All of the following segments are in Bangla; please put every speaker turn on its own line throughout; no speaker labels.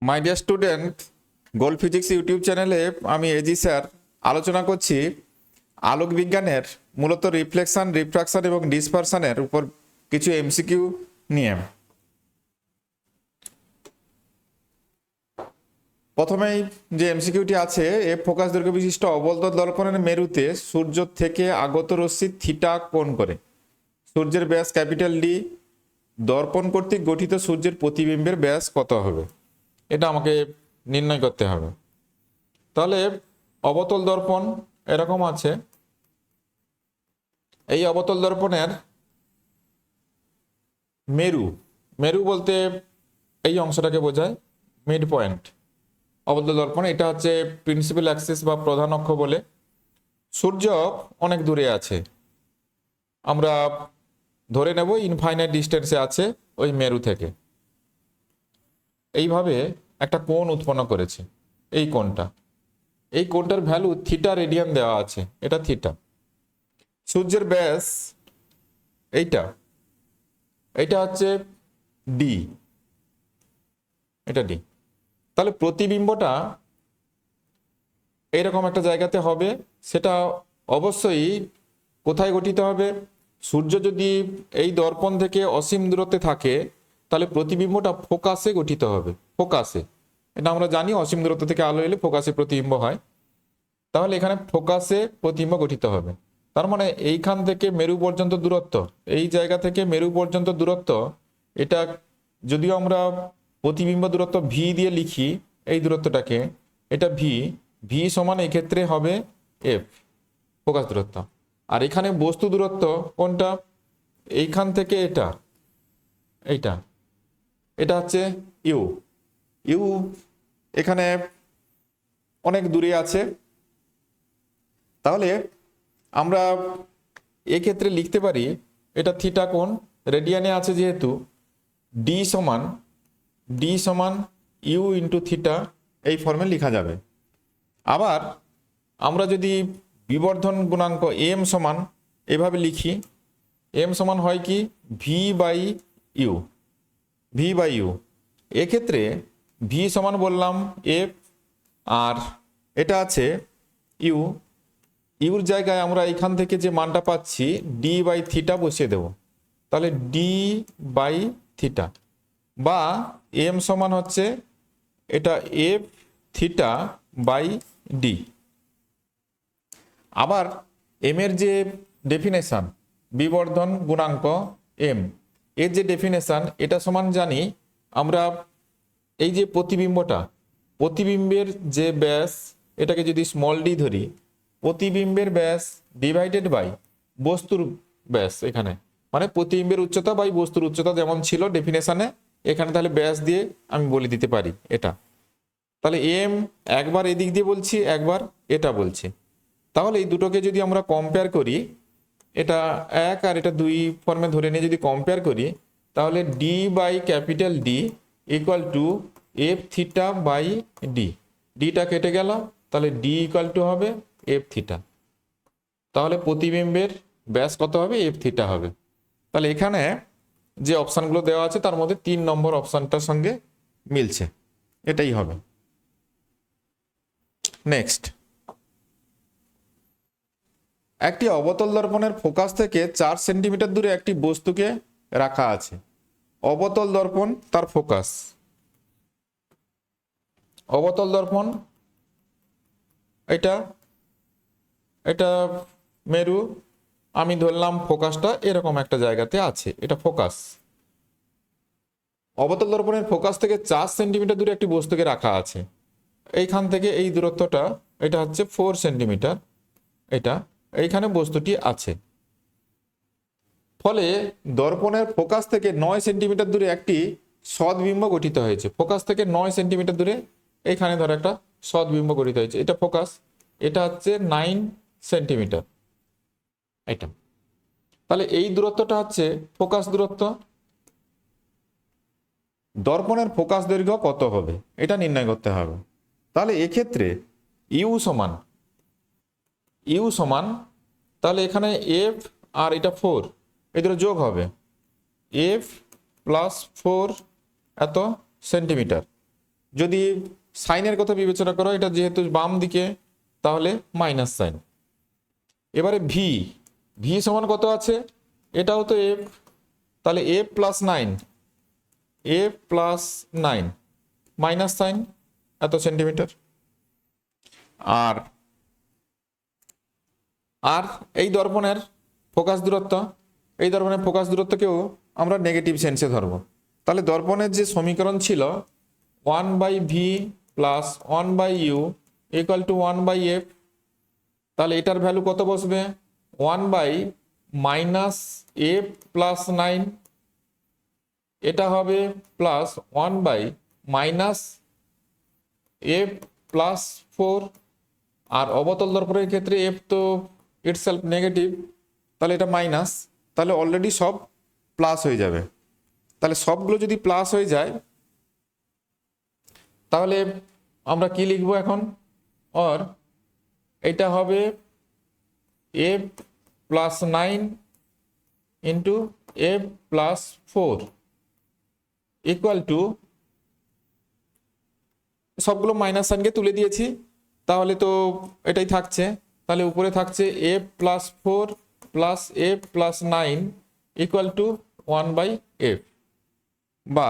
My dear student, goal physics YouTube চ্যানেলে আমি এজি স্যার আলোচনা করছি আলোক বিজ্ঞানের মূলত রিফ্লেকশন, রিফ্রাকশন এবং ডিসপারশনের উপর কিছু এমসিকিউ নিয়ে। প্রথমেই যে এমসিকিউটি আছে, ফোকাস দৈর্ঘ্য বিশিষ্ট অবতল দর্পণের মেরুতে সূর্য থেকে আগত রশ্মি থিটা কোণ করে সূর্যের ব্যাস ক্যাপিটাল ডি, দর্পণ কর্তৃক গঠিত সূর্যের প্রতিবিম্বের ব্যাস কত হবে, এটা আমাকে নির্ণয় করতে হবে। তাহলে অবতল দর্পণ এরকম আছে। এই অবতল দর্পণের মেরু, মেরু বলতে এই অংশটাকে বোঝায় মিড পয়েন্ট। অবতল দর্পণ এটা হচ্ছে প্রিন্সিপাল অ্যাক্সিস বা প্রধান অক্ষ বলে। সূর্য অনেক দূরে আছে, আমরা ধরে নেব ইনফাইনাইট ডিস্টেন্সে আছে ওই মেরু থেকে। এইভাবে একটা কোণ উৎপন্ন করেছে। এই কোণটার ভ্যালু থিটা রেডিয়ান দেওয়া আছে, এটা থিটা। সূর্যের ব্যাস এইটা হচ্ছে ডি, এটা ডি। তাহলে প্রতিবিম্বটা এইরকম একটা জায়গাতে হবে। সেটা অবশ্যই কোথায় গঠিত হবে? সূর্য যদি এই দর্পণ থেকে অসীম দূরত্বে থাকে তাহলে প্রতিবিম্বটা ফোকাসে গঠিত হবে। ফোকাসে, এটা আমরা জানি, অসীম দূরত্ব থেকে আলো এলে ফোকাসে প্রতিবিম্ব হয়। তাহলে এখানে ফোকাসে প্রতিবিম্ব গঠিত হবে। তার মানে এইখান থেকে মেরু পর্যন্ত দূরত্ব, এই জায়গা থেকে মেরু পর্যন্ত দূরত্ব, এটা যদিও আমরা প্রতিবিম্ব দূরত্ব ভি দিয়ে লিখি, এই দূরত্বটাকে, এটা ভি সমান এই ক্ষেত্রে হবে এফ, ফোকাস দূরত্ব। আর এখানে বস্তু দূরত্ব কোনটা? এইখান থেকে এটা হচ্ছে ইউ এখানে অনেক দূরে আছে। তাহলে আমরা এক্ষেত্রে লিখতে পারি এটা থিটা কোণ, রেডিয়ানে আছে যেহেতু, ডি সমান ইউ ইন্টু থিটা, এই ফর্মে লেখা যাবে। আবার আমরা যদি বিবর্ধন গুণাঙ্ক এম সমান এভাবে লিখি, এম সমান হয় কি ভি বাই ইউ। এক্ষেত্রে ভি সমান বললাম এফ, আর এটা আছে ইউর জায়গায় আমরা এখান থেকে যে মানটা পাচ্ছি ডি বাই থিটা বসিয়ে দেব। তাহলে ডি বাই থিটা, বা এম সমান হচ্ছে এটা এফ থিটা বাই ডি। আবার এম এর যে ডেফিনেশন, বিবর্ধন গুণাঙ্ক এম এর যে ডেফিনেশন, এটা সমান জানি আমরা এই যে প্রতিবিম্বের যে ব্যাস, এটাকে যদি স্মল ডি ধরি, প্রতিবিম্বের ব্যাস ডিভাইডেড বাই বস্তুর ব্যাস, এখানে মানে প্রতিবিম্বের উচ্চতা বাই বস্তুর উচ্চতা যেমন ছিল ডেফিনেশনে, এখানে তাহলে ব্যাস দিয়ে আমি বলে দিতে পারি এটা। তাহলে এম একবার এদিক দিয়ে বলছি, একবার এটা বলছি। তাহলে এই দুটোকে যদি আমরা কম্পেয়ার করি, এটা 1 আর এটা 2 ফর্মে ধরে নিয়ে যদি কম্পেয়ার করি, তাহলে D by capital D equal to F theta by D. ডিটা কেটে গেল, তাহলে ডি ইকুয়াল টু হবে এফ থিটা। তাহলে প্রতিবিম্বের ব্যাস কত হবে? এফ থিটা হবে। তাহলে এখানে যে অপশানগুলো দেওয়া আছে তার মধ্যে 3 নম্বর অপশানটার সঙ্গে মিলছে, এটাই হবে। নেক্সট, একটি অবতল দর্পণের ফোকাস থেকে 4 সেন্টিমিটার দূরে একটি বস্তুকে রাখা আছে। অবতল দর্পণ, তার ফোকাস। অবতল দর্পণ এটা মেরু, আমি ধরলাম ফোকাসটা এরকম একটা জায়গাতে আছে, এটা ফোকাস। অবতল দর্পণের ফোকাস থেকে 4 সেন্টিমিটার দূরে একটি বস্তুকে রাখা আছে। এইখান থেকে এই দূরত্বটা, এটা হচ্ছে 4 সেন্টিমিটার, এটা এইখানে বস্তুটি আছে। ফলে দর্পণের ফোকাস থেকে 9 সেন্টিমিটার দূরে একটি সদ্বিম্ব গঠিত হয়েছে। ফোকাস থেকে 9 সেন্টিমিটার দূরে এইখানে ধরো একটা সদ্বিম্ব গঠিত হয়েছে, এটা ফোকাস, এটা হচ্ছে 9 সেন্টিমিটার, এটা। তাহলে এই দূরত্বটা হচ্ছে ফোকাস দূরত্ব। দর্পণের ফোকাস দৈর্ঘ্য কত হবে এটা নির্ণয় করতে হবে। তাহলে এক্ষেত্রে ইউ সমান তাহলে এখানে এফ আর এটা 4, এই দুটো যোগ হবে, এফ প্লাস 4 এত সেন্টিমিটার যদি সাইনের কথা বিবেচনা করো, এটা যেহেতু বাম দিকে তাহলে মাইনাস সাইন। এবারে ভি, ভি সমান কত আছে, এটাও তো এফ, তাহলে F plus 9, F plus 9 minus sine এত সেন্টিমিটার। আর আর এই দর্পণের ফোকাস দূরত্ব, এই দর্পণের ফোকাস দূরত্বকেও আমরা নেগেটিভ সেন্সে ধরবো। তাহলে দর্পণের যে সমীকরণ ছিল 1/v plus 1/u equal to 1/f, তাহলে এটার ভ্যালু কত বসবে, 1/-f প্লাস 9, এটা হবে প্লাস 1/-f প্লাস 4। আর অবতল দর্পণের ক্ষেত্রে এফ তো ইটসেলফ নেগেটিভ, তাহলে এটা মাইনাস, তাহলে অলরেডি সব প্লাস হয়ে যাবে। তাহলে সবগুলো যদি প্লাস হয়ে যায় তাহলে আমরা কি লিখবো এখন, আর এটা হবে F plus 9 into F plus 4 equal to, সবগুলো মাইনাস সাইনকে তুলে দিয়েছি, তাহলে তো এটাই থাকছে, তাহলে উপরে থাকছে F plus 4 plus F plus 9 equal to 1/f। বা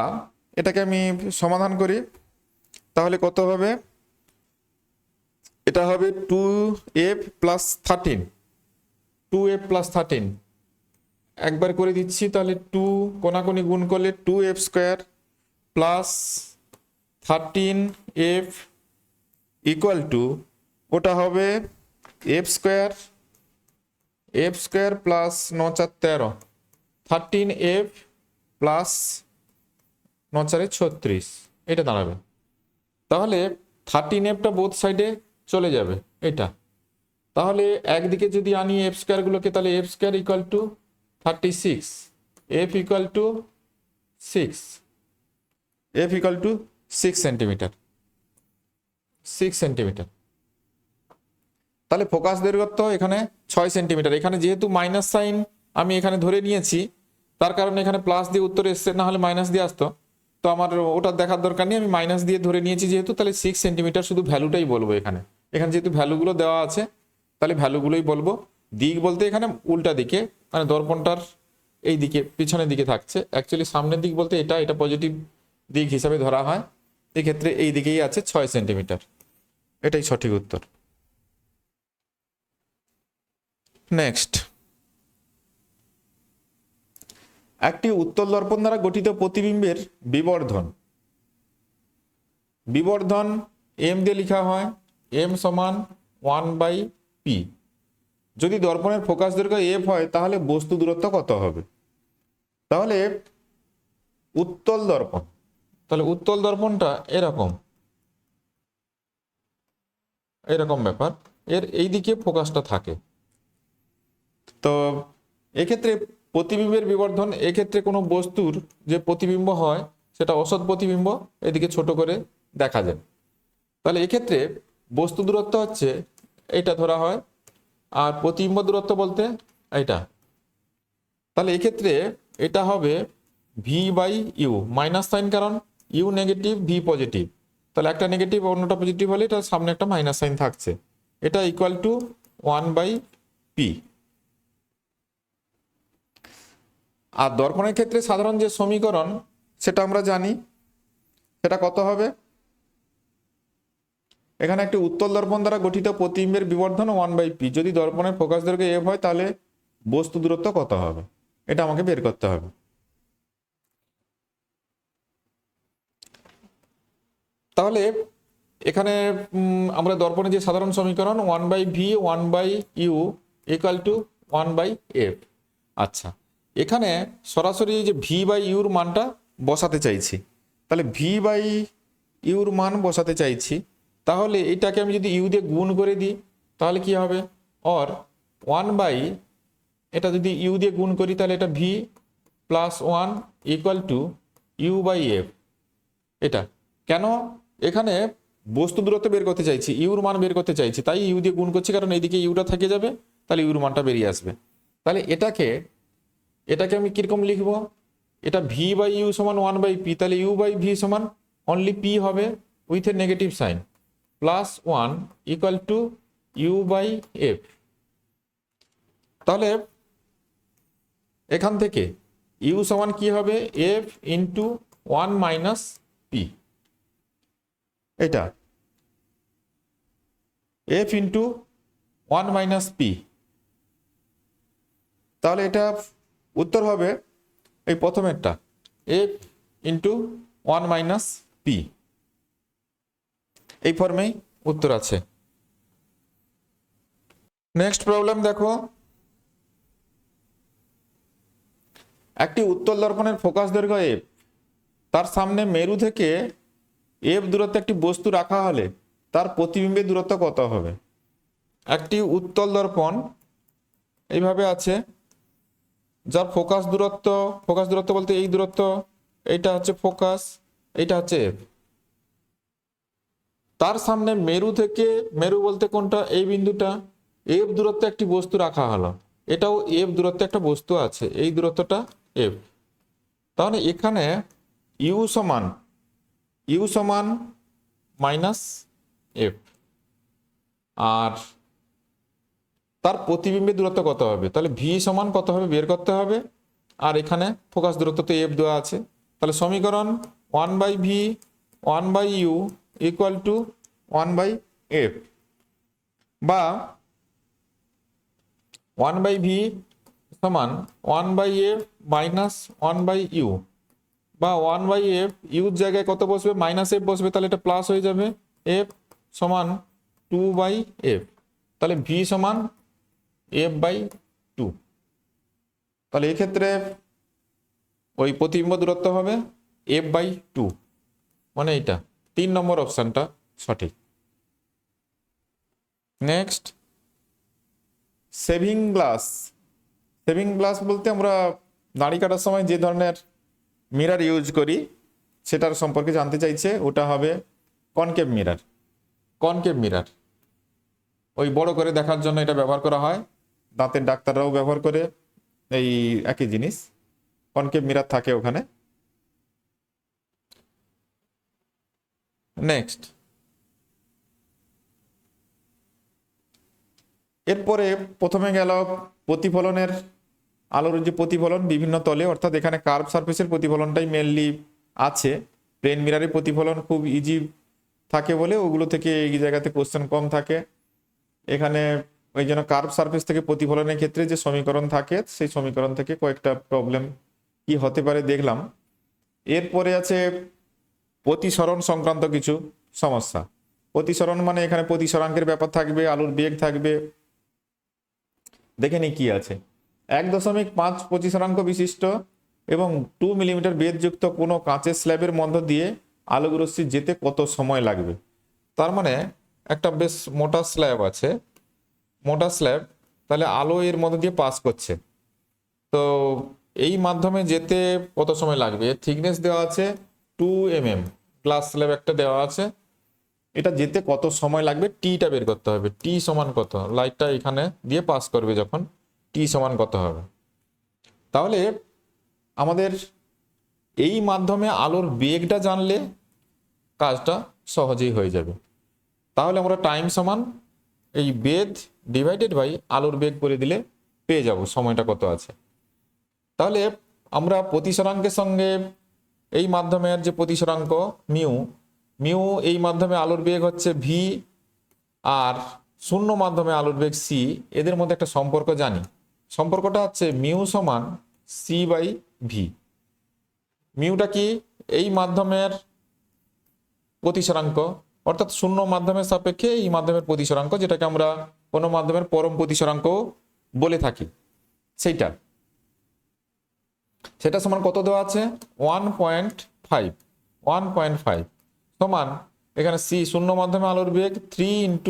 এটাকে আমি সমাধান করি, তাহলে কত হবে, এটা হবে 2f প্লাস 13, 2f প্লাস 13 একবার করে দিচ্ছি, তাহলে 2 কোনাকুনি গুণ করলে 2f square plus 13f equal to, ওটা হবে F square, F square plus 9 × 13, 13f plus 9 × 36 এটা দাঁড়াবে। তাহলে 13fটা বোথ সাইডে চলে যাবে এটা, তাহলে একদিকে যদি আনি এফ স্কোয়ারগুলোকে, তাহলে F square equal to 36, F equal to 6, F equal to 6 centimetre, 6 centimetre. তাহলে ফোকাস দৈর্ঘ্য এখানে 6 সেন্টিমিটার। এখানে যেহেতু মাইনাস সাইন আমি এখানে ধরে নিয়েছি, তার কারণে এখানে প্লাস দিয়ে উত্তর এসছে, না হলে মাইনাস দিয়ে আসতো, তো আমার ওটা দেখার দরকার নেই, আমি মাইনাস দিয়ে ধরে নিয়েছি যেহেতু, তাহলে 6 সেন্টিমিটার শুধু ভ্যালুটাই বলবো এখানে। এখানে যেহেতু ভ্যালুগুলো দেওয়া আছে তাহলে ভ্যালুগুলোই বলবো। দিক বলতে এখানে উল্টা দিকে, মানে দর্পণটার এই দিকে পিছনের দিকে থাকছে, অ্যাকচুয়ালি সামনের দিক বলতে এটা, এটা পজিটিভ দিক হিসাবে ধরা হয়, এক্ষেত্রে এই দিকেই আছে 6 সেন্টিমিটার, এটাই সঠিক উত্তর। নেক্সট, একটি উত্তল দর্পণ দ্বারা গঠিত প্রতিবিম্বের বিবর্ধন, বিবর্ধন এম দিয়ে লেখা হয়, এম সমান 1/p। যদি দর্পণের ফোকাস দৈর্ঘ্য এফ হয় তাহলে বস্তু দূরত্ব কত হবে। তাহলে উত্তল দর্পণ, তাহলে উত্তল দর্পণটা এরকম, এরকম ব্যাপার, এর এই দিকে ফোকাসটা থাকে। তো এক্ষেত্রে প্রতিবিম্বের বিবর্ধন, এক্ষেত্রে কোনো বস্তুর যে প্রতিবিম্ব হয় সেটা অসৎ প্রতিবিম্ব এদিকে ছোট করে দেখা যায়। তাহলে এক্ষেত্রে বস্তু দূরত্ব হচ্ছে এটা ধরা হয়, আর প্রতিবিম্ব দূরত্ব বলতে এটা। তাহলে এক্ষেত্রে এটা হবে v/u, মাইনাস সাইন কারণ ইউ নেগেটিভ ভি পজিটিভ, তাহলে একটা নেগেটিভ অন্যটা পজিটিভ হলে এটা সামনে একটা মাইনাস সাইন থাকছে, এটা ইকুয়াল টু 1/p। আর দর্পণের ক্ষেত্রে সাধারণ যে সমীকরণ সেটা আমরা জানি, সেটা কত হবে, এখানে একটি উত্তল দর্পণ দ্বারা গঠিত প্রতিবিম্বের বিবর্ধন 1/p। যদি দর্পণের ফোকাস দৈর্ঘ্য এফ হয় তাহলে বস্তু দূরত্ব কত হবে, এটা আমাকে বের করতে হবে। তাহলে এখানে আমরা দর্পণের যে সাধারণ সমীকরণ 1/v 1/u equal to 1/f। আচ্ছা, এখানে সরাসরি যে v/uর মানটা বসাতে চাইছি, তাহলে v/uর মান বসাতে চাইছি, তাহলে এটাকে আমি যদি ইউ দিয়ে গুণ করে দিই তাহলে কি হবে, অর 1/ এটা যদি ইউ দিয়ে গুণ করি তাহলে এটা v plus 1 equal to u/f। এটা কেন, এখানে বস্তু দূরত্ব বের করতে চাইছি, ইউর মান বের করতে চাইছি, তাই ইউ দিয়ে গুণ করছি, কারণ এইদিকে ইউটা থেকে যাবে, তাহলে ইউর মানটা বেরিয়ে আসবে। তাহলে এটাকে আমি কিরকম লিখবো, এটা v/u সমান 1/p, তাহলে u/v সমান অনলি p হবে, with a negative sign +1 equal to u/f। তাহলে এখান থেকে u সমান কি হবে, f ইন্টু 1 মাইনাস পি, এটা f ইন্টু 1 মাইনাস পি। তাহলে এটা উত্তর হবে এই প্রথমেরটা, f ইন্টু 1 মাইনাস পি, এই ফর্মেই উত্তর আছে। নেক্সট প্রবলেম দেখো, একটি উত্তল দর্পণের ফোকাস দৈর্ঘ্য f, তার সামনে মেরু থেকে f দূরত্বে একটি বস্তু রাখা হলে তার প্রতিবিম্বের দূরত্ব কত হবে। একটি উত্তল দর্পণ এইভাবে আছে, যার ফোকাস দূরত্ব বলতে এই দূরত্ব, এইটা হচ্ছে ফোকাস, এইটা হচ্ছে f। তার সামনে মেরু থেকে, মেরু বলতে কোনটা, এই বিন্দুটা, f দূরত্বে একটি বস্তু রাখা হলো, এটাও f দূরত্বে একটা বস্তু আছে, এই দূরত্বটা f। তাহলে এখানে u সমান মাইনাস f, আর তার প্রতিবিম্বের দূরত্ব কত হবে, তাহলে v সমান কত হবে বের করতে হবে। আর এখানে ফোকাস দূরত্ব তো f দেওয়া আছে, তাহলে সমীকরণ 1/v 1/u equal to 1/f, বা 1/v সমান 1/f মাইনাস 1/u, বা 1/f ইউর জায়গায় কত বসবে, মাইনাস f বসবে, তাহলে এটা প্লাস হয়ে যাবে, f সমান 2/f, তাহলে v সমান f/2। তাহলে এই ক্ষেত্রে ওই প্রতিবিম্ব দূরত্ব হবে f/2, মানে এইটা 3 নম্বর অপশনটা সঠিক। নেক্সট, সেভিং গ্লাস বলতে আমরা দাড়ি কাটার সময় যে ধরনের মিরর ইউজ করি সেটার সম্পর্কে জানতে চাইছে, ওটা হবে কনকেভ মিরর। ওই বড় করে দেখার জন্য এটা ব্যবহার করা হয়, দাঁতের ডাক্তাররাও ব্যবহার করে, এই একই জিনিস, কনকেভ মিরর থাকে ওখানে। নেক্সট, এরপরে প্রথমে গেল প্রতিফলনের, আলোর যে প্রতিফলন বিভিন্ন তলে, অর্থাৎ এখানে কার্ভ সারফেসের প্রতিফলনটাই মেনলি আছে। প্লেন মিররের প্রতিফলন খুব ইজি থাকে বলে ওগুলো থেকে এই জায়গাতে কোশ্চেন কম থাকে। এখানে ওই জন্য কার্ভ সারফেস থেকে প্রতিফলনের ক্ষেত্রে যে সমীকরণ থাকে, সেই সমীকরণ থেকে কয়েকটা প্রবলেম কি হতে পারে দেখলাম। এরপরে আছে প্রতিসরণ সংক্রান্ত কিছু সমস্যা। প্রতিসরণ মানে এখানে প্রতিসরাঙ্কের ব্যাপার থাকবে, আলোর বেগ থাকবে। দেখে নি কি আছে, 1.5 প্রতিসরাঙ্ক বিশিষ্ট এবং 2 মিলিমিটার বেধযুক্ত কোনো কাঁচের স্ল্যাবের মধ্য দিয়ে আলোকরশ্মি যেতে কত সময় লাগবে। তার মানে একটা বেশ মোটা স্ল্যাব আছে, তাহলে আলো এর মধ্যে দিয়ে পাস করছে, তো এই মাধ্যমে যেতে কত সময় লাগবে। থিকনেস দেওয়া আছে 2 mm, গ্লাস স্ল্যাব একটা দেওয়া আছে, এটা যেতে কত সময় লাগবে, টিটা বের করতে হবে। টি সমান কত, লাইটটা এখানে দিয়ে পাস করবে যখন, টি সমান কত হবে। তাহলে আমাদের এই মাধ্যমে আলোর বেগটা জানলে কাজটা সহজেই হয়ে যাবে। তাহলে আমরা টাইম সমান এই বেধ ডিভাইডেড বাই আলোর বেগ করে দিলে পেয়ে যাব সময়টা কত আছে। তাহলে আমরা প্রতিসরাঙ্কের সঙ্গে এই মাধ্যমের যে প্রতিসরাঙ্ক মিউ, এই মাধ্যমে আলোর বেগ হচ্ছে ভি, আর শূন্য মাধ্যমে আলোর বেগ সি, এদের মধ্যে একটা সম্পর্ক জানি। সম্পর্কটা হচ্ছে মিউ সমান c/v। মিউটা কি, এই মাধ্যমের প্রতিসরাঙ্ক, অর্থাৎ শূন্য মাধ্যমের সাপেক্ষে এই মাধ্যমের প্রতিসরাঙ্ক, যেটাকে আমরা কোনো মাধ্যমের পরম প্রতিসরাঙ্ক বলে থাকি, সেটা সমান কত দেওয়া আছে, 1.5 সমান এখানে সি শূন্য মাধ্যমে আলোর বেগ 3 ×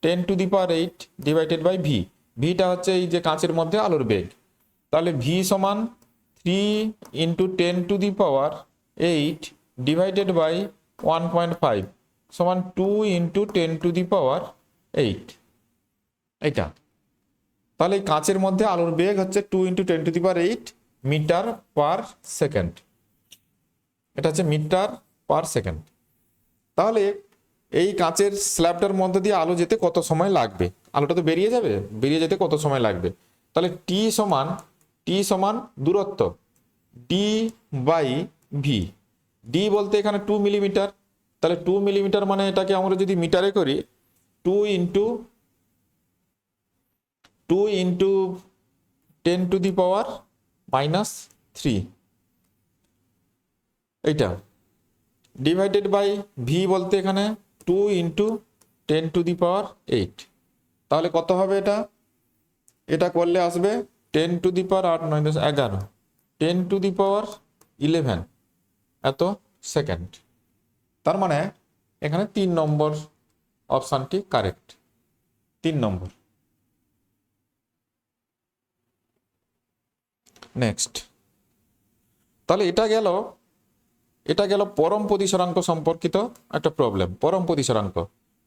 10⁸ ডিভাইডেড বাই ভি। ভিটা হচ্ছে এই যে কাঁচের মধ্যে আলোর বেগ, তাহলে ভি সমান 3 × 10⁸ ডিভাইডেড বাই 1.5 সমান 2 × 10⁸। এইটা তাহলে এই কাঁচের মধ্যে আলোর বেগ হচ্ছে 2 × 10⁸ মিটার পার সেকেন্ড, এটা হচ্ছে মিটার পার সেকেন্ড। তাহলে এই কাঁচের স্ল্যাবটার মধ্যে দিয়ে আলো যেতে কত সময় লাগবে, আলোটা তো বেরিয়ে যাবে, বেরিয়ে যেতে কত সময় লাগবে। তাহলে টি সমান দূরত্ব ডি বাই ভি। ডি বলতে এখানে 2 মিলিমিটার, তাহলে 2 মিলিমিটার মানে এটাকে আমরা যদি মিটারে করি 2 ইন্টু 10⁻³ এইটা ডিভাইডেড বাই ভি বলতে এখানে 2 ইন্টু 10⁸। তাহলে কত হবে এটা, এটা করলে আসবে 10⁻8 9 10 11 10⁻11 এত সেকেন্ড। তার মানে এখানে 3 নম্বর অপশানটি কারেক্ট, 3 নম্বর। নেক্সট, তাহলে এটা গেল পরম প্রতিসরাঙ্ক সম্পর্কিত একটা প্রবলেম, পরম প্রতিসরাঙ্ক।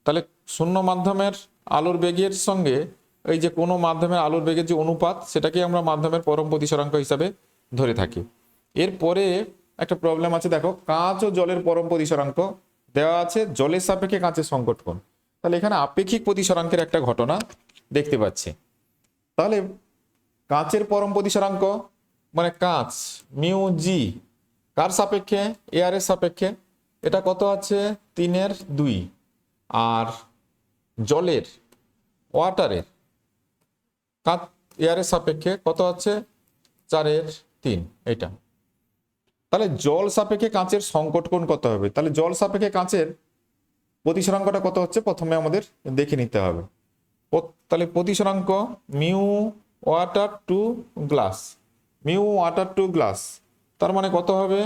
তাহলে শূন্য মাধ্যমের আলোর বেগের সঙ্গে এই যে কোনো মাধ্যমের আলোর বেগের যে অনুপাত, সেটাকে আমরা মাধ্যমের পরম প্রতিসরাঙ্ক হিসাবে ধরে থাকি। এরপরে একটা প্রবলেম আছে, দেখো কাঁচ ও জলের পরম প্রতিসরাঙ্ক দেওয়া আছে, জলের সাপেক্ষে কাঁচের সংকট কোণ। তাহলে এখানে আপেক্ষিক প্রতিসরাঙ্কের একটা ঘটনা দেখতে পাচ্ছি। তাহলে কাঁচের পরম প্রতিসরাঙ্ক মানে কাঁচ মিউ জি কার সাপেক্ষে, এয়ার এর সাপেক্ষে, এটা কত আছে 3/2। আর জলের ওয়াটারের কাঁচ এয়ারের সাপেক্ষে কত আছে 4/3 এটা। তাহলে জল সাপেক্ষে কাঁচের সংকট কোণ কত হবে, তাহলে জল সাপেক্ষে কাঁচের প্রতিসরাঙ্কটা কত হচ্ছে প্রথমে আমাদের দেখে নিতে হবে। তাহলে প্রতিসরাঙ্ক mu water to glass, mu water to glass, তার মানে কত হবে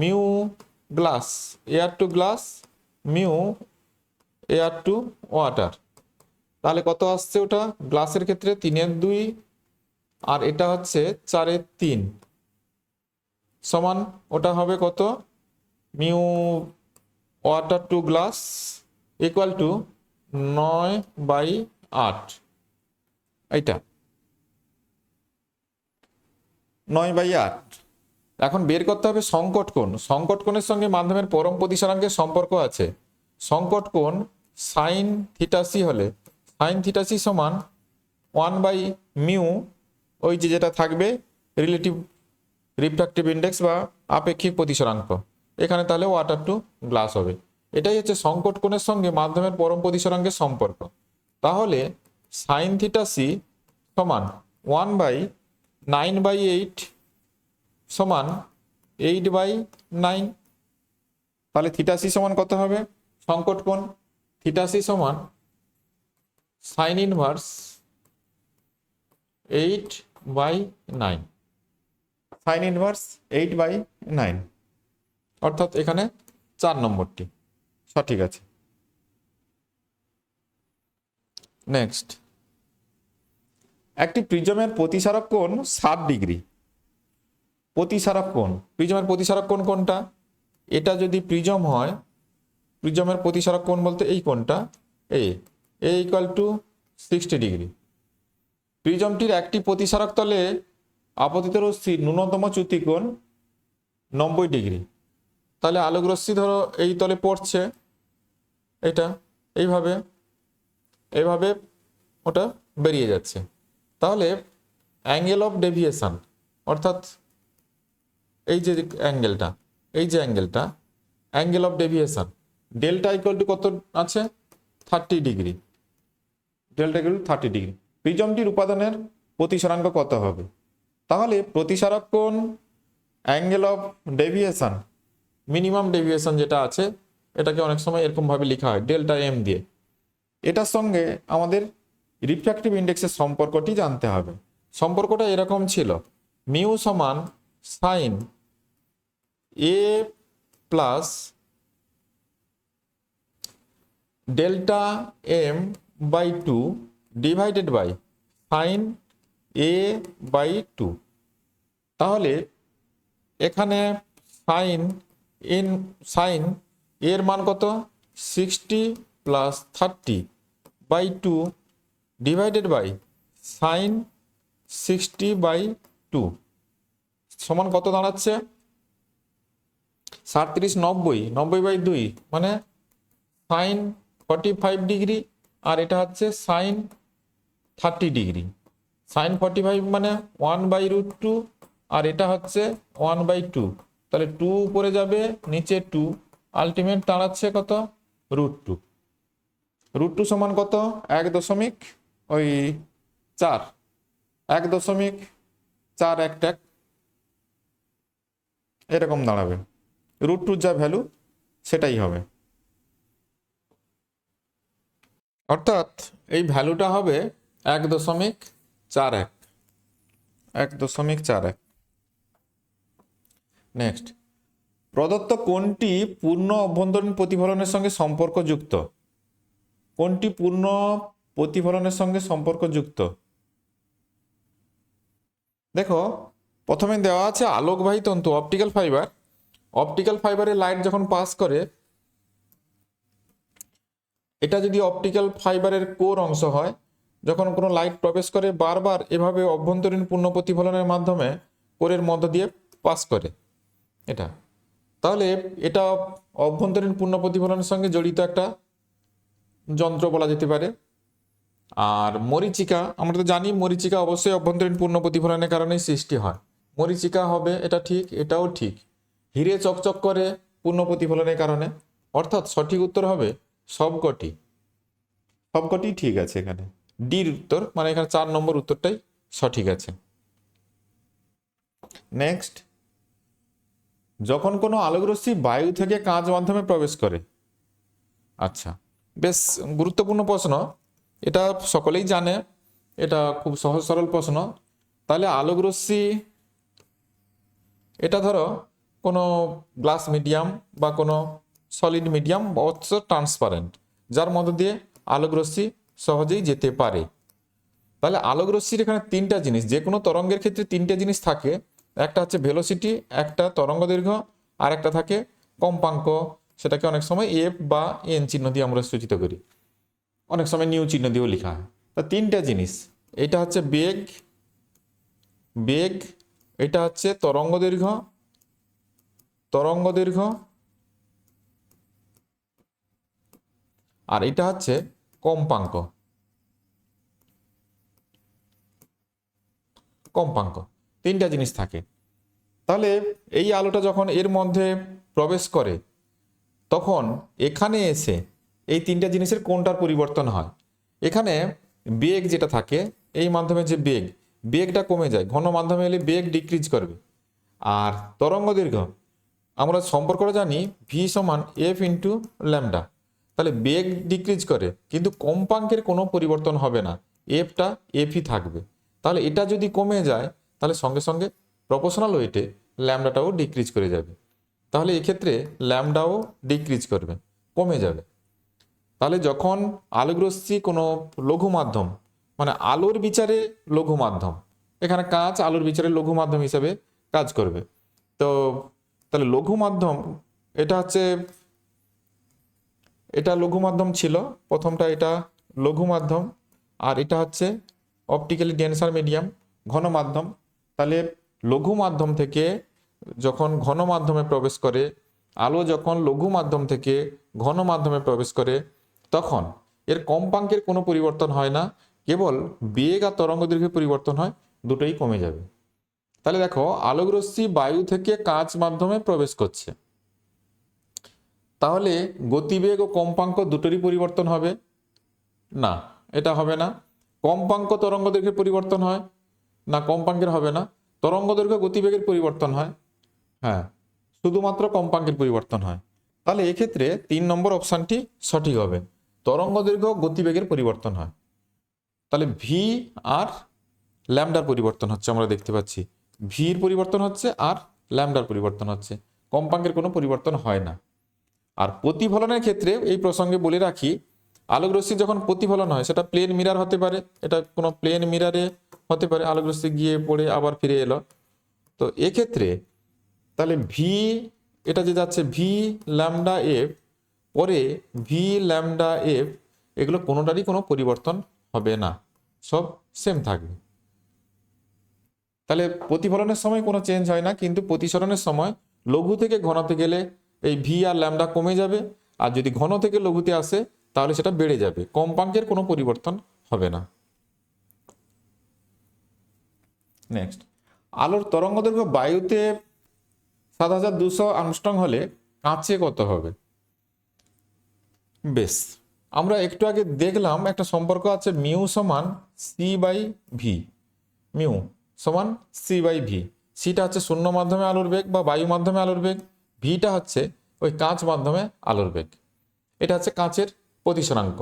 mu glass air to glass mu air to water. তাহলে কত আসছে ওটা, গ্লাসের ক্ষেত্রে 3/2 আর এটা হচ্ছে 4/3 সমান ওটা হবে কত mu water to glass equal two 9/8। এইটা 9/8। এখন বের করতে হবে সংকট কোণ। সংকট কোণের সঙ্গে মাধ্যমের পরম প্রতিসরাঙ্কের সম্পর্ক আছে। সংকট কোণ সাইন থিটা সি হলে সাইন থিটা সি সমান 1/μ, ওই যে যেটা থাকবে রিলেটিভ রিফ্র্যাক্টিভ ইন্ডেক্স বা আপেক্ষিক প্রতিসরাঙ্ক, এখানে তাহলে ওয়াটার টু গ্লাস হবে। এটাই হচ্ছে সংকট কোণের সঙ্গে মাধ্যমের পরম প্রতিসরাঙ্কের সম্পর্ক। তাহলে সাইন থিটা সি সমান 1/9/8 সমান 8/9। তাহলে থিটা সি সমান কত হবে, সংকট কোণ থিটা সি সমান সাইন ইনভার্স 8/9, সাইন ইনভার্স 8/9, অর্থাৎ এখানে 4 নম্বরটি সঠিক আছে। নেক্সট, একটি প্রিজমের প্রতিসারক কোণ 60 ডিগ্রি। প্রতিসারক কোণ, প্রিজমের প্রতিসারক কোণ কোনটা, এটা যদি প্রিজম হয়, প্রিজমের প্রতিসারক কোণ বলতে এই কোণটা এ ইকুয়াল টু 60 ডিগ্রি। প্রিজমটির একটি প্রতিসারক তলে আপতিত রশ্মির ন্যূনতম চ্যুতি কোণ 90 ডিগ্রি। তাহলে আলোক রশ্মি ধরো এই তলে পড়ছে, এটা এইভাবে এইভাবে ওটা বেরিয়ে যাচ্ছে। তাহলে অ্যাঙ্গেল অফ ডেভিয়েশন, অর্থাৎ এই যে অ্যাঙ্গেলটা, এই যে অ্যাঙ্গেলটা, angle of deviation delta equal to কত আছে 30 degree, delta equal to 30 degree. প্রিজমটির উপাদানের প্রতিসরাঙ্ক কত হবে, তাহলে প্রতিসারক কোণ angle of deviation minimum deviation যেটা আছে, এটাকে অনেক সময় এরকমভাবে লেখা হয় ডেল্টা এম দিয়ে। এটার সঙ্গে আমাদের রিফ্র্যাক্টিভ ইন্ডেক্সের সম্পর্কটি জানতে হবে। সম্পর্কটা এরকম ছিল, মিউ সমান sine A plus delta M by 2 divided by sine A by 2। তাহলে এখানে সাইন এর মান কত 60 প্লাস 30/2 ডিভাইডেড বাই সাইন 60/2 সমান কত দাঁড়াচ্ছে 37 90 90/2 মানে সাইন 45 ডিগ্রি, আর এটা হচ্ছে সাইন 30 ডিগ্রি। সাইন 45 মানে 1/√2, আর এটা হচ্ছে 1/2। তাহলে 2 উপরে যাবে, নিচে 2, আলটিমেট দাঁড়াচ্ছে কত? √2। √2 সমান কত? 1.4, 1.411 এরকম দাঁড়াবে। √2 যা ভ্যালু সেটাই হবে, অর্থাৎ এই ভ্যালুটা হবে 1.41, 1.41। নেক্সট, প্রদত্ত কোণটি পূর্ণ অভ্যন্তরীণ প্রতিফলনের সঙ্গে সম্পর্কযুক্ত? কোণটি পূর্ণ প্রতিফলনের সঙ্গে সম্পর্কযুক্ত? দেখো, প্রথমে দেওয়া আছে আলোকবাহী তন্তু অপটিক্যাল ফাইবার। অপটিক্যাল ফাইবারে লাইট যখন পাস করে, এটা যদি অপটিক্যাল ফাইবারের কোর অংশ হয়, যখন কোনো লাইট প্রবেশ করে বারবার এভাবে অভ্যন্তরীণ পূর্ণ প্রতিফলনের মাধ্যমে কোরের মধ্য দিয়ে পাস করে এটা, তাহলে এটা অভ্যন্তরীণ পূর্ণ প্রতিফলনের সঙ্গে জড়িত একটা যন্ত্র বলা যেতে পারে। আর মরীচিকা, আমরা তো জানি মরীচিকা অবশ্যই অভ্যন্তরীণ পূর্ণ প্রতিফলনের কারণেই সৃষ্টি হয়। মরীচিকা হবে, এটা ঠিক, এটাও ঠিক। হিরে চকচক করে পূর্ণ প্রতিফলনের কারণে, অর্থাৎ সঠিক উত্তর হবে সবকটি। সবকটি ঠিক আছে এখানে, ডির উত্তর, মানে এখানে 4 নম্বর উত্তরটাই সঠিক আছে। নেক্সট, যখন কোনো আলোকরশ্মি বায়ু থেকে কাঁচ মাধ্যমে প্রবেশ করে। আচ্ছা, বেশ গুরুত্বপূর্ণ প্রশ্ন, এটা সকলেই জানে, এটা খুব সহজ সরল প্রশ্ন। তাহলে আলোকরশ্মি, এটা ধরো কোনো গ্লাস মিডিয়াম বা কোনো সলিড মিডিয়াম অথচ ট্রান্সপারেন্ট, যার মধ্য দিয়ে আলোকরশ্মি সহজেই যেতে পারে। তাহলে আলোকরশ্মির এখানে 3টা জিনিস, যে কোনো তরঙ্গের ক্ষেত্রে 3টে জিনিস থাকে। একটা হচ্ছে ভেলোসিটি, একটা তরঙ্গ দৈর্ঘ্য, আর একটা থাকে কম্পাঙ্ক, সেটাকে অনেক সময় এফ বা এন চিহ্ন দিয়ে আমরা সূচিত করি, অনেক সময় নিউ চিহ্ন দিয়েও লেখা হয়। তা 3টা জিনিস, এটা হচ্ছে বেগ, এটা হচ্ছে তরঙ্গ দৈর্ঘ্য, আর এটা হচ্ছে কম্পাঙ্ক। 3টা জিনিস থাকে। তাহলে এই আলোটা যখন এর মধ্যে প্রবেশ করে, তখন এখানে এসে এই 3টা জিনিসের কোনটার পরিবর্তন হয়? এখানে বেগ যেটা থাকে, এই মাধ্যমে যে বেগটা কমে যায়, ঘন মাধ্যমে এলে বেগ ডিক্রিজ করবে। আর তরঙ্গ দৈর্ঘ্য, আমরা সম্পর্কটা জানি ভি সমান এফ ইন্টু ল্যামডা। তাহলে বেগ ডিক্রিজ করে, কিন্তু কম্পাঙ্কের কোনো পরিবর্তন হবে না, এফটা এফই থাকবে। তাহলে এটা যদি কমে যায়, তাহলে সঙ্গে সঙ্গে প্রপোর্শনাল ওয়েটে ল্যামডাটাও ডিক্রিজ করে যাবে। তাহলে এক্ষেত্রে ল্যামডাও ডিক্রিজ করবে, কমে যাবে। তাহলে যখন আলোকরশ্মি কোনো লঘু মাধ্যম, মানে আলোর বিচারে লঘু মাধ্যম, এখানে কাঁচ আলোর বিচারে লঘু মাধ্যম হিসেবে কাজ করবে। তো তাহলে লঘু মাধ্যম, এটা লঘু মাধ্যম ছিল প্রথমটা, এটা লঘু মাধ্যম, আর এটা হচ্ছে অপটিক্যালি ডেন্সার মিডিয়াম, ঘন মাধ্যম। তাহলে লঘু মাধ্যম থেকে যখন ঘন মাধ্যমে প্রবেশ করে, আলো যখন লঘু মাধ্যম থেকে ঘন মাধ্যমে প্রবেশ করে, তখন এর কম্পাঙ্কের কোনো পরিবর্তন হয় না, কেবল বেগ আর তরঙ্গ দৈর্ঘ্যের পরিবর্তন হয়, দুটোই কমে যাবে। তাহলে দেখো, আলোকরশ্মি বায়ু থেকে কাঁচ মাধ্যমে প্রবেশ করছে, তাহলে গতিবেগ ও কম্পাঙ্ক দুটোরই পরিবর্তন হবে না, এটা হবে না। কম্পাঙ্ক তরঙ্গ দৈর্ঘ্যের পরিবর্তন হয় না, কম্পাঙ্কের হবে না। তরঙ্গ দৈর্ঘ্য গতিবেগের পরিবর্তন হয়, হ্যাঁ, শুধুমাত্র কম্পাঙ্কের পরিবর্তন হয়। তাহলে এক্ষেত্রে 3 নম্বর অপশানটি সঠিক হবে, তরঙ্গ দৈর্ঘ্য গতিবেগের পরিবর্তন হয়। তাহলে ভি আর ল্যামডার পরিবর্তন হচ্ছে, আমরা দেখতে পাচ্ছি ভির পরিবর্তন হচ্ছে আর ল্যামডার পরিবর্তন হচ্ছে, কম্পাঙ্কের কোনো পরিবর্তন হয় না। আর প্রতিফলনের ক্ষেত্রে এই প্রসঙ্গে বলে রাখি, আলোকরশ্মি যখন প্রতিফলন হয়, সেটা প্লেন মিরার হতে পারে, এটা কোনো প্লেন মিরারে হতে পারে, আলোকরশ্মি গিয়ে পড়ে আবার ফিরে এলো। তো এক্ষেত্রে তাহলে ভি, এটা যে যাচ্ছে ভি ল্যামডা এফ, পরে ভি ল্যামডা এফ, এগুলো কোনোটারই কোনো পরিবর্তন হবে না, সব সেম থাকবে। তাহলে প্রতিফলনের সময় কোনো চেঞ্জ হয় না, কিন্তু প্রতিসরণের সময় লঘু থেকে ঘনতে গেলে এই ভি আর ল্যামডা কমে যাবে, আর যদি ঘন থেকে লঘুতে আসে তাহলে সেটা বেড়ে যাবে, কম্পাঙ্কের কোনো পরিবর্তন হবে না। নেক্সট, আলোর তরঙ্গদৈর্ঘ্য বায়ুতে ৭,২০০ আর্মস্ট্রং হলে কাঁচে কত হবে? বেশ, আমরা একটু আগে দেখলাম একটা সম্পর্ক আছে মিউ সমান সি বাই ভি। মিউ সমান সি বাই ভি। সিটা হচ্ছে শূন্য মাধ্যমে আলোর বেগ বা বায়ু মাধ্যমে আলোর বেগ, ভিটা হচ্ছে ওই কাঁচ মাধ্যমে আলোর বেগ। এটা হচ্ছে কাঁচের প্রতিসরাঙ্ক।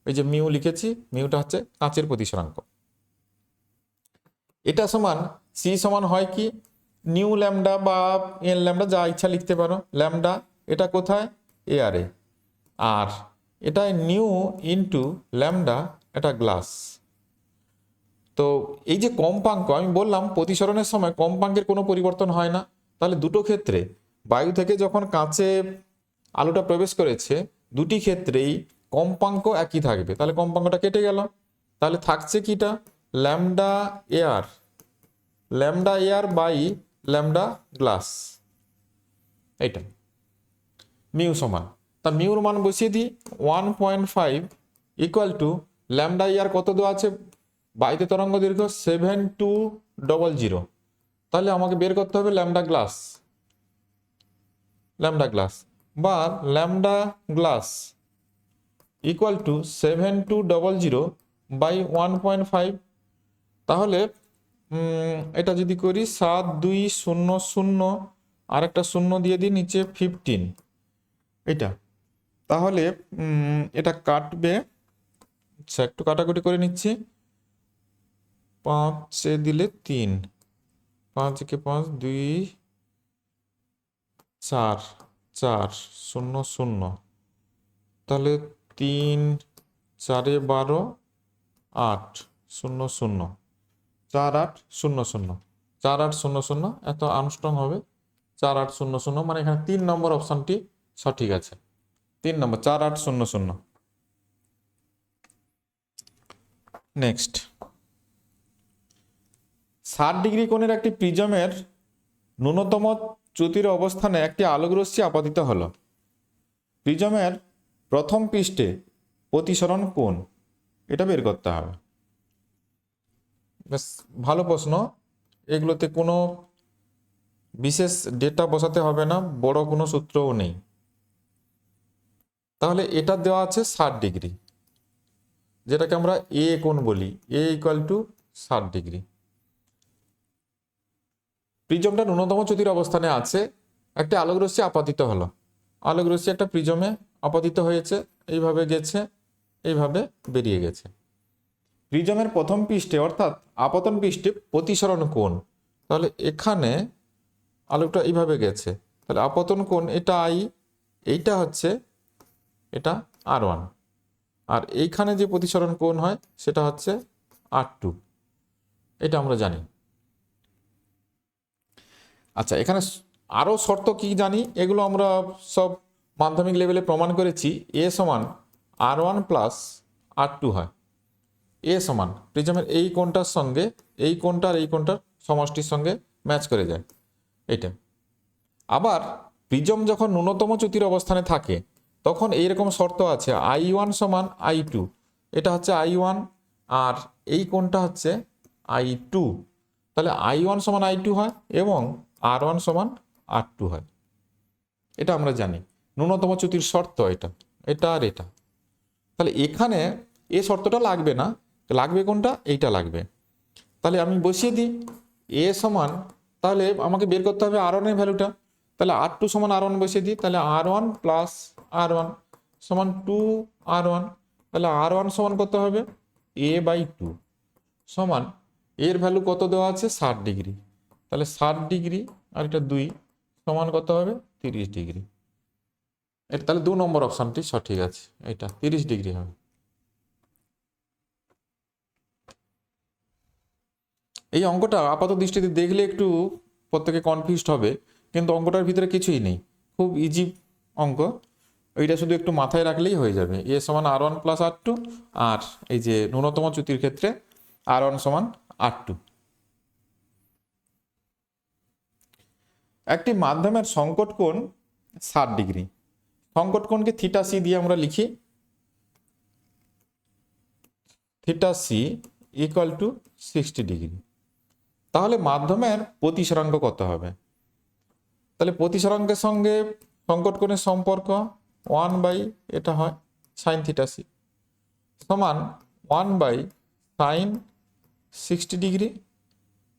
এই যে মিউ লিখেছি, মিউটা হচ্ছে কাঁচের প্রতিসরাঙ্ক। এটা সমান সি সমান হয় কি নিউ ল্যামডা বা এন ল্যামডা, যা ইচ্ছা লিখতে পারো। ল্যামডা এটা কোথায়? এয়ারে। আর এটা নিউ ইন্টু ল্যামডা, এটা গ্লাস। তো এই যে কম্পাঙ্ক, আমি বললাম প্রতিসরণের সময় কম্পাঙ্কের কোনো পরিবর্তন হয় না। তাহলে দুটো ক্ষেত্রে, বায়ু থেকে যখন কাঁচে আলোটা প্রবেশ করেছে, দুটি ক্ষেত্রেই কম্পাঙ্ক একই থাকবে। তাহলে কম্পাঙ্কটা কেটে গেল, তাহলে থাকছে কিটা? Lambda air, lambda air by lambda glass. এইটা মিউ সমান, তা মিউর মান বসিয়ে দিই 1.5 ইকুয়াল টু ল্যামডা এয়ার কত দেওয়া আছে বায়ুতে তরঙ্গ দৈর্ঘ্য 7200। তাহলে আমাকে বের করতে হবে ল্যামডা গ্লাস, ল্যামডা গ্লাস বা lambda glass equal to 7200 by 1.5। তাহলে এটা যদি করি 7200 আর একটা শূন্য দিয়ে দিই নিচে 15, এটা তাহলে এটা কাটবে। আচ্ছা, একটু কাটাকুটি করে নিচ্ছি। 5 দিলে 3, 5 কে 5, 2 4, 4 0 0, তাহলে 3 4 12 8 0 0, 4 8 0 0, 4 8 0 0 এত আর্মস্ট্রং হবে। 4 8 0 0 মানে এখানে 3 নম্বর অপশনটি সঠিক আছে। 3 নম্বর 4 8 0 0। নেক্সট, 60 ডিগ্রি কোণের একটি প্রিজমের ন্যূনতম চ্যুতির অবস্থানে একটি আলোকরশ্মি আপতিত হলো। প্রিজমের প্রথম পৃষ্ঠে প্রতিসরণ কোণ, এটা বের করতে হবে। বেশ ভালো প্রশ্ন। এগুলোতে কোনো বিশেষ ডেটা বসাতে হবে না, বড় কোনো সূত্রও নেই। তাহলে এটা দেওয়া আছে 60 ডিগ্রি, যেটাকে আমরা এ কোণ বলি, এ ইকুয়াল টু 60 ডিগ্রি। প্রিজমটা ন্যূনতম চ্যুতির অবস্থানে আছে, একটা আলোকরশ্মি আপতিত হলো। আলোকরশ্মি একটা প্রিজমে আপতিত হয়েছে, এইভাবে গেছে, এইভাবে বেরিয়ে গেছে। প্রিজমের প্রথম পৃষ্ঠে অর্থাৎ আপতন পৃষ্ঠে প্রতিসরণ কোণ, তাহলে এখানে আলোকটা এইভাবে গেছে, তাহলে আপতন কোণ এটা আই, এইটা হচ্ছে এটা R1, আর এইখানে যে প্রতিসরণ কোণ হয় সেটা হচ্ছে R2, এটা আমরা জানি। আচ্ছা, এখানে আরও শর্ত কি জানি, এগুলো আমরা সব মাধ্যমিক লেভেলে প্রমাণ করেছি। এ সমান R1 প্লাস R2 হয়। এ সমান প্রিজমের এই কোণটার সঙ্গে এই কোণটার এই কোণটার সমষ্টির সঙ্গে ম্যাচ করে যায় এটা। আবার প্রিজম যখন ন্যূনতম চ্যুতির অবস্থানে থাকে তখন এইরকম শর্ত আছে I1 সমান I2, এটা হচ্ছে I1 আর এই কোণটা হচ্ছে I2। তাহলে I1 সমান I2 হয় এবং R1 সমান R2 হয়, এটা আমরা জানি। ন্যূনতম চ্যুতির শর্ত এটা, এটা আর এটা। তাহলে এখানে এ শর্তটা লাগবে না, লাগবে কোনটা? এইটা লাগবে। তাহলে আমি বসিয়ে দিই এ সমান, তাহলে আমাকে বের করতে হবে R1 এর ভ্যালুটা। তাহলে R2 সমান R1 বসিয়ে দিই, তাহলে R1 প্লাস R1 সমান 2R1। তাহলে R1 সমান কত হবে? A/2 সমান এর ভ্যালু কত দেওয়া আছে? 60 ডিগ্রি। তাহলে 60 ডিগ্রি আর এটা 2 সমান কত হবে? 30 ডিগ্রি। এটা তাহলে 2 নম্বর অপশনটি সঠিক আছে, এটা 30 ডিগ্রি হবে। এই অঙ্কটা আপাত দৃষ্টিতে দেখলে একটু প্রত্যেকে কনফিউজড হবে, কিন্তু অঙ্কটার ভিতরে কিছুই নেই, খুব ইজি অঙ্ক। এইটা শুধু একটু মাথায় রাখলেই হয়ে যাবে। এ সমান R1 প্লাস R2, আর এই যে ন্যূনতম চ্যুতির ক্ষেত্রে R1 সমান R2। একটি মাধ্যমের সংকট কোণ 60 ডিগ্রি। সংকট কোণকে থিটা সি দিয়ে আমরা লিখি, theta C equal to 60 degree. তাহলে মাধ্যমের প্রতিসরাঙ্ক কত হবে? তাহলে প্রতিসরাঙ্কের সঙ্গে সংকট কোণের সম্পর্ক 1 বাই এটা হয় সাইন থিটা সি সমান 1 বাই সাইন 60 ডিগ্রি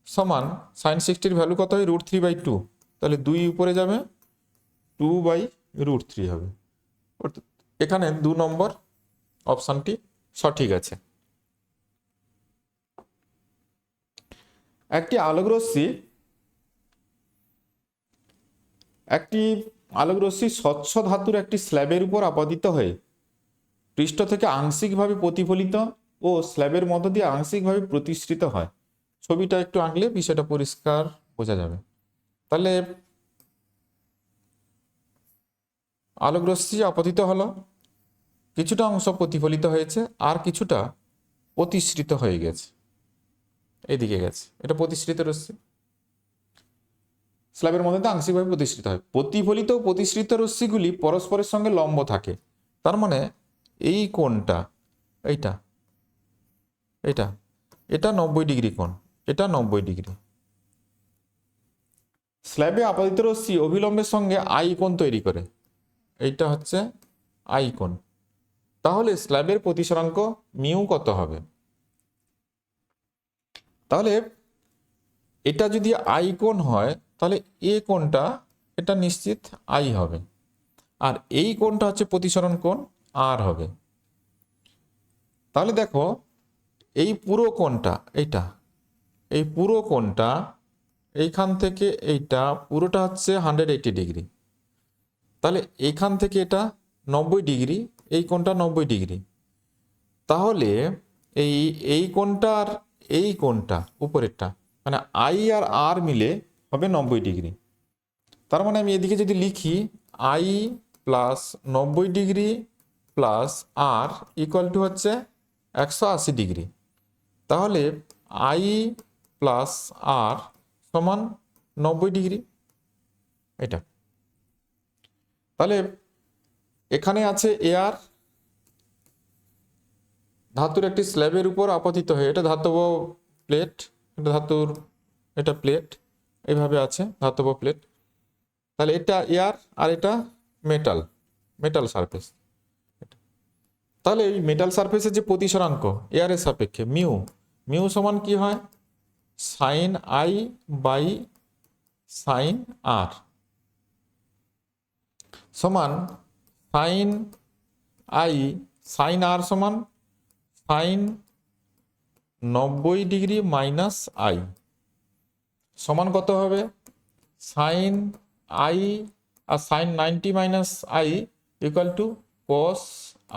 সমান সাইন 60-র ভ্যালু কত হয় √3/2, তাহলে 2 উপরে যাবে 2/√3 হবে। অর্থাৎ এখানে 2 নম্বর অপশানটি সঠিক আছে। একটি আলোকরশ্মি স্বচ্ছ ধাতুর একটি স্ল্যাবের উপর আপতিত হয়ে পৃষ্ঠ থেকে আংশিকভাবে প্রতিফলিত ও স্ল্যাবের মধ্য দিয়ে আংশিকভাবে প্রতিসৃত হয়। ছবিটা একটু আঁকলে বিষয়টা পরিষ্কার বোঝা যাবে। তাহলে আলোকরশ্মি আপতিত হলো, কিছুটা অংশ প্রতিফলিত হয়েছে আর কিছুটা প্রতিসৃত হয়ে গেছে, এদিকে গেছে, এটা প্রতিসৃত রশ্মি। স্ল্যাবের মধ্যে আংশিকভাবে প্রতিসৃত হয়। প্রতিফলিত ও প্রতিসৃত রশ্মিগুলি পরস্পরের সঙ্গে লম্ব থাকে, তার মানে এই কোণটা এইটা এটা এটা 90 ডিগ্রি কোণ, এটা 90 ডিগ্রি। স্ল্যাবে আপতিত রশ্মি অভিলম্বের সঙ্গে আই কোণ তৈরি করে, এইটা হচ্ছে আই কোণ। তাহলে স্ল্যাবের প্রতিসরাঙ্ক মিউ কত হবে? তাহলে এটা যদি আই কোণ হয় তাহলে এ কোণটা এটা নিশ্চিত আই হবে, আর এই কোণটা হচ্ছে প্রতিসরণ কোণ আর হবে। তাহলে দেখো এই পুরো কোণটা এই পুরো কোণটা এইখান থেকে এইটা পুরোটা হচ্ছে 180 ডিগ্রি। তাহলে এইখান থেকে এটা 90 ডিগ্রি, এই কোণটা 90 ডিগ্রি। তাহলে এই কোণটা আর এই কোণটা উপরেরটা মানে আই আর আর মিলে হবে 90 ডিগ্রি। তার মানে আমি এদিকে যদি লিখি I plus 90 degree plus R equal to হচ্ছে 180 ডিগ্রি। তাহলে আই প্লাস আর সমান 90 ডিগ্রি এটা। তাহলে এখানে আছে এয়ার ধাতুর একটি স্ল্যাবের উপর আপতিত হয়ে, এটা ধাতব প্লেট, এটা ধাতুর এটা প্লেট এইভাবে আছে ধাতব প্লেট। তাহলে এটা এয়ার আর এটা মেটাল সারফেস। তাহলে এই মেটাল সারফেসের যে প্রতিসরাঙ্ক এয়ারের সাপেক্ষে মিউ সমান কি হয় সাইন আই বাই সাইন আর সমান সাইন আই সাইন আর সমান সাইন 90 ডিগ্রি মাইনাস আই সমান কত হবে সাইন আই আর sine 90 minus I equal to cos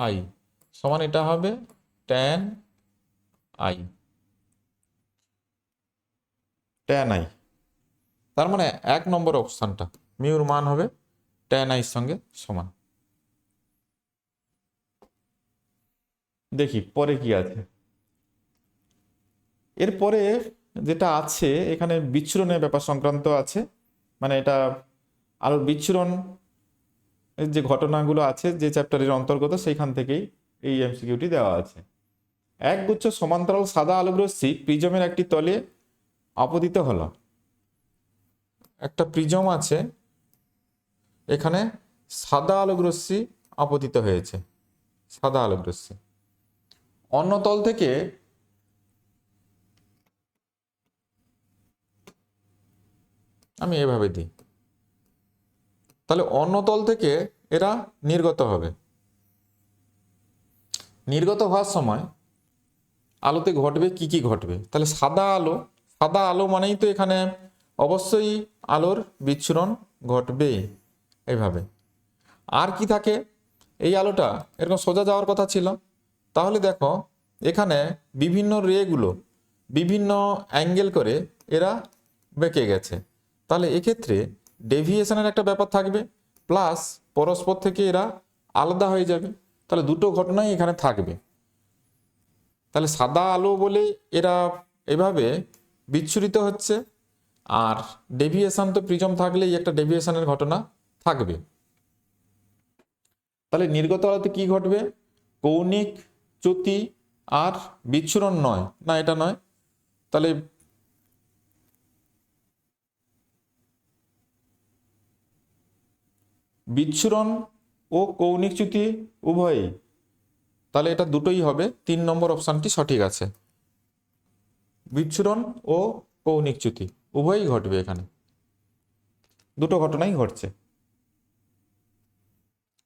I সমান এটা হবে ট্যান আই। তার মানে 1 নম্বর অপশানটা মিউর মান হবে ট্যান আইর সঙ্গে সমান। দেখি পরে কি আছে। এরপরে যেটা আছে এখানে বিচ্ছুরণের ব্যাপার সংক্রান্ত আছে, মানে এটা আলোর বিচ্ছুরণ যে ঘটনাগুলো আছে যে চ্যাপ্টারের অন্তর্গত সেইখান থেকেই এই এমসিকিউটি দেওয়া আছে। একগুচ্ছ সমান্তরাল সাদা আলোকরশ্মি প্রিজমের একটি তলে আপতিত হলো। একটা প্রিজম আছে, এখানে সাদা আলোকরশ্মি আপতিত হয়েছে, সাদা আলোকরশ্মি অন্য তল থেকে আমি এভাবে দিই, তাহলে অন্য তল থেকে এরা নির্গত হবে। নির্গত হওয়ার সময় আলোতে ঘটবে কি কি ঘটবে, তাহলে সাদা আলো মানেই তো এখানে অবশ্যই আলোর বিচ্ছুরণ ঘটবে এইভাবে। আর কি থাকে, এই আলোটা এরকম সোজা যাওয়ার কথা ছিল, তাহলে দেখো এখানে বিভিন্ন রেগুলো বিভিন্ন অ্যাঙ্গেল করে এরা বেঁকে গেছে, তাহলে এক্ষেত্রে ডেভিয়েশনের একটা ব্যাপার থাকবে, প্লাস পরস্পর থেকে এরা আলাদা হয়ে যাবে, তাহলে দুটো ঘটনাই এখানে থাকবে। তাহলে সাদা আলো বলে এরা এভাবে বিচ্ছুরিত হচ্ছে, আর ডেভিয়েশন তো প্রিজম থাকলেই একটা ডেভিয়েশনের ঘটনা থাকবে। তাহলে নির্গত আলোতে কি ঘটবে? কৌণিক চ্যুতি আর বিচ্ছুরণ নয়, না এটা নয়। তাহলে বিচ্ছুরণ ও কৌণিক চ্যুতি উভয়ই, তাহলে এটা দুটোই হবে। 3 নম্বর অপশানটি সঠিক আছে। বিচ্ছুরণ ও কৌণিক চ্যুতি উভয়ই ঘটবে, এখানে দুটো ঘটনাই ঘটছে,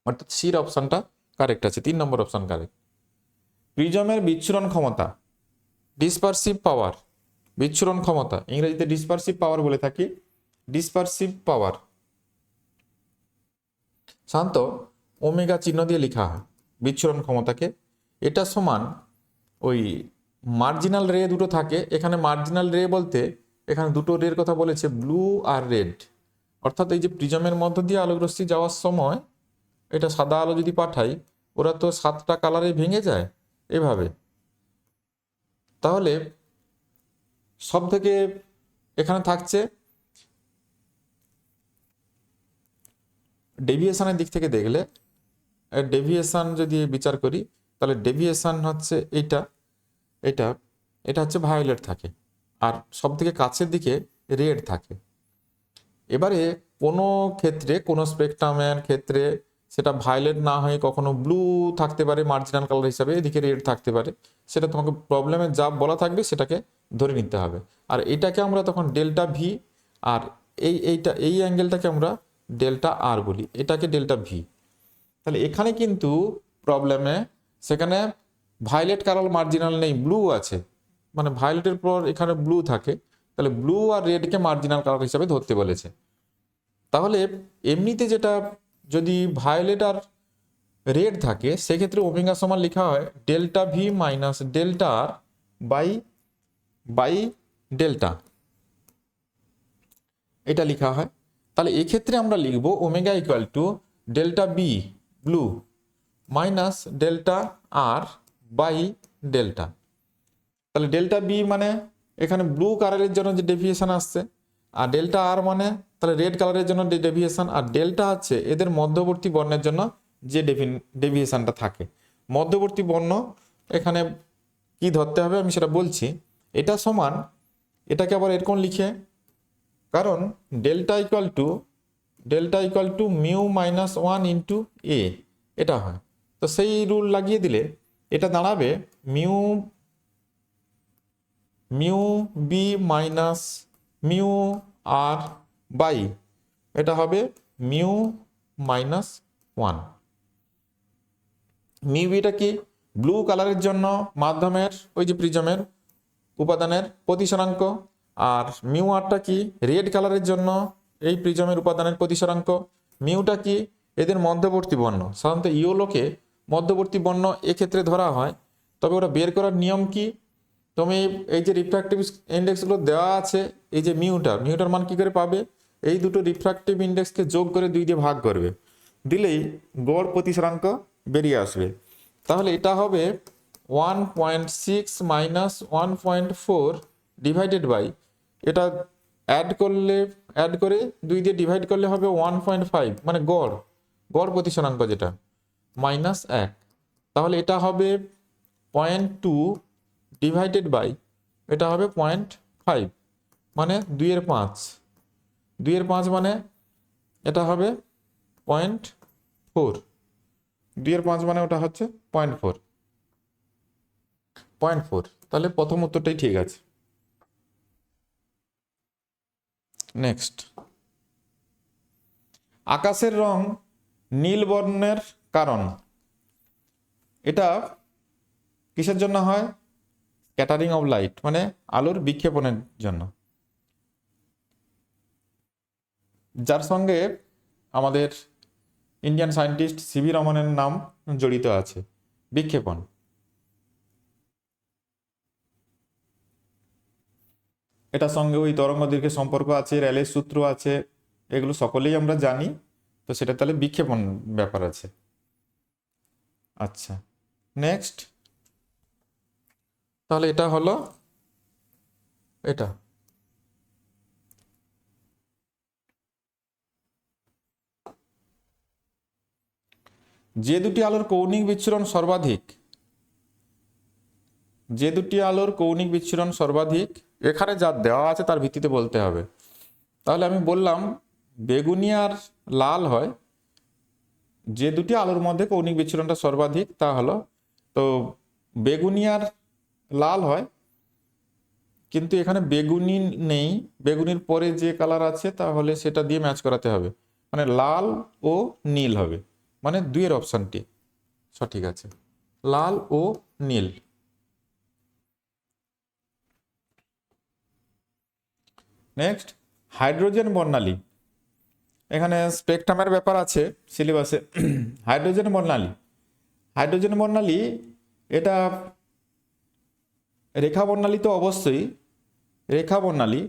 অর্থাৎ সির অপশানটা কারেক্ট আছে, 3 নম্বর অপশান কারেক্ট। প্রিজমের বিচ্ছুরণ ক্ষমতা, ডিসপারসিভ পাওয়ার, বিচ্ছুরণ ক্ষমতা ইংরেজিতে ডিসপারসিভ পাওয়ার বলে থাকি। ডিসপারসিভ পাওয়ার শান্ত ওমেগা চিহ্ন দিয়ে লেখা হয় বিচ্ছুরণ ক্ষমতাকে। এটা সমান ওই মার্জিনাল রে দুটো থাকে, এখানে মার্জিনাল রে বলতে এখানে দুটো রের কথা বলেছে, ব্লু আর রেড। অর্থাৎ এই যে প্রিজমের মধ্য দিয়ে আলোকরশ্মি যাওয়ার সময় এটা সাদা আলো যদি পাঠাই, ওরা তো 7টা কালারে ভেঙে যায় এভাবে। তাহলে সব থেকে এখানে থাকছে ডেভিয়েশনের দিক থেকে দেখলে, ডেভিয়েশন যদি বিচার করি তাহলে ডেভিয়েশন হচ্ছে এইটা, এটা এটা হচ্ছে ভায়োলেট থাকে, আর সব থেকে কাছের দিকে রেড থাকে। এবারে কোনো ক্ষেত্রে কোনো স্পেকট্রামের ক্ষেত্রে সেটা ভায়োলেট না হয়ে কখনো ব্লু থাকতে পারে মার্জিনাল কালার হিসাবে, এদিকে রেড থাকতে পারে। সেটা তোমাকে প্রবলেমে যা বলা থাকবে সেটাকে ধরে নিতে হবে। আর এটাকে আমরা তখন ডেল্টা ভি, আর এই অ্যাঙ্গেলটাকে আমরা ডেল্টা আর বলি, এটাকে ডেল্টা ভি। তাহলে এখানে কিন্তু প্রবলেমে সেখানে ভায়োলেট কালার মার্জিনাল নেই, ব্লু আছে, মানে ভায়োলেটের পর এখানে ব্লু থাকে, তাহলে ব্লু আর রেডকে মার্জিনাল কালার হিসাবে ধরতে বলেছে। তাহলে এমনিতে যেটা যদি ভায়োলেট আর রেড থাকে সেক্ষেত্রে ওমেগা সমান লেখা হয় delta V minus delta R by by delta, এটা লেখা হয়। তাহলে এক্ষেত্রে আমরা লিখব omega equal to delta B blue minus delta R by delta. তাহলে ডেল্টা বি মানে এখানে ব্লু কালারের জন্য যে ডেভিয়েশন আসছে, আর ডেল্টা আর মানে তাহলে রেড কালারের জন্য ডেভিয়েশন, আর ডেল্টা হচ্ছে এদের মধ্যবর্তী বর্ণের জন্য যে ডেভিয়েশনটা থাকে। মধ্যবর্তী বর্ণ এখানে কি ধরতে হবে আমি সেটা বলছি। এটা সমান, এটাকে আবার এরকম লিখে, কারণ delta equal to mu minus 1 into A, এটা হয়। তো সেই রুল লাগিয়ে দিলে এটা দাঁড়াবে mu B minus mu R by, এটা হবে মিউ মাইনাস 1। মিউ বিটা কি? ব্লু কালারের জন্য মাধ্যমের ওই যে প্রিজমের উপাদানের প্রতিসরাঙ্ক, আর মিউ আরটা কি? রেড কালারের জন্য এই প্রিজমের উপাদানের প্রতিসরাঙ্ক। মিউটা কি? এদের মধ্যবর্তী বর্ণ, সাধারণত ইয়োলোকে মধ্যবর্তী বর্ণ এক্ষেত্রে ধরা হয়। তবে ওটা বের করার নিয়ম কি? তুমি এই যে রিফ্র্যাক্টিভ ইন্ডেক্সগুলো দেওয়া আছে, এই যে মিউটার মান কি করে পাবে? এই দুটো রিফ্র্যাক্টিভ ইন্ডেক্সকে যোগ করে 2 দিয়ে ভাগ করবে, দিলেই গড় প্রতিসরাঙ্ক বেরিয়ে আসবে। তাহলে এটা হবে 1.6 মাইনাস 1.4 ডিভাইডেড বাই, এটা অ্যাড করে 2 দিয়ে ডিভাইড করলে হবে 1.5, মানে গড় প্রতিসরাঙ্ক যেটা মাইনাস 1। তাহলে এটা হবে 0.2 ডিভাইডেড বাই, এটা হবে 0.5, মানে 2/5। 2/5 মানে এটা হবে 0.4। 2/5 মানে ওটা হচ্ছে 0.4। তাহলে প্রথম উত্তরটাই ঠিক আছে। নেক্সট, আকাশের রং নীল বর্ণের কারণ, এটা কিসের জন্য হয়? স্ক্যাটারিং অফ লাইট, মানে আলোর বিক্ষেপণের জন্য। যার সঙ্গে আমাদের ইন্ডিয়ান সায়েন্টিস্ট সিভি রমনের নাম জড়িত আছে, বিক্ষেপণ। এটার সঙ্গে ওই তরঙ্গ দৈর্ঘ্যের সম্পর্ক আছে, র্যালের সূত্র আছে, এগুলো সকলেই আমরা জানি। তো সেটা তাহলে বিক্ষেপণ ব্যাপার আছে। আচ্ছা, নেক্সট, তাহলে এটা হলো এটা। যে দুটি আলোর কৌণিক বিচ্ছুরণ সর্বাধিক, যে দুটি আলোর কৌণিক বিচ্ছুরণ সর্বাধিক, এখানে যা দেওয়া আছে তার ভিত্তিতে বলতে হবে। তাহলে আমি বললাম বেগুনি আর লাল হয়, যে দুটি আলোর মধ্যে কৌণিক বিচ্ছুরণটা সর্বাধিক তা হলো, তো বেগুনি আর লাল হয়, কিন্তু এখানে বেগুনি নেই, বেগুনির পরে যে কালার আছে তাহলে সেটা দিয়ে ম্যাচ করাতে হবে, মানে লাল ও নীল হবে, মানে দুইয়ের অপশানটি সঠিক আছে, লাল ও নীল। নেক্সট, হাইড্রোজেন বর্ণালী, এখানে স্পেকট্রামের ব্যাপার আছে সিলেবাসে। হাইড্রোজেন বর্ণালী, হাইড্রোজেন বর্ণালী এটা রেখা বর্ণালী তো অবশ্যই রেখা বর্ণালী,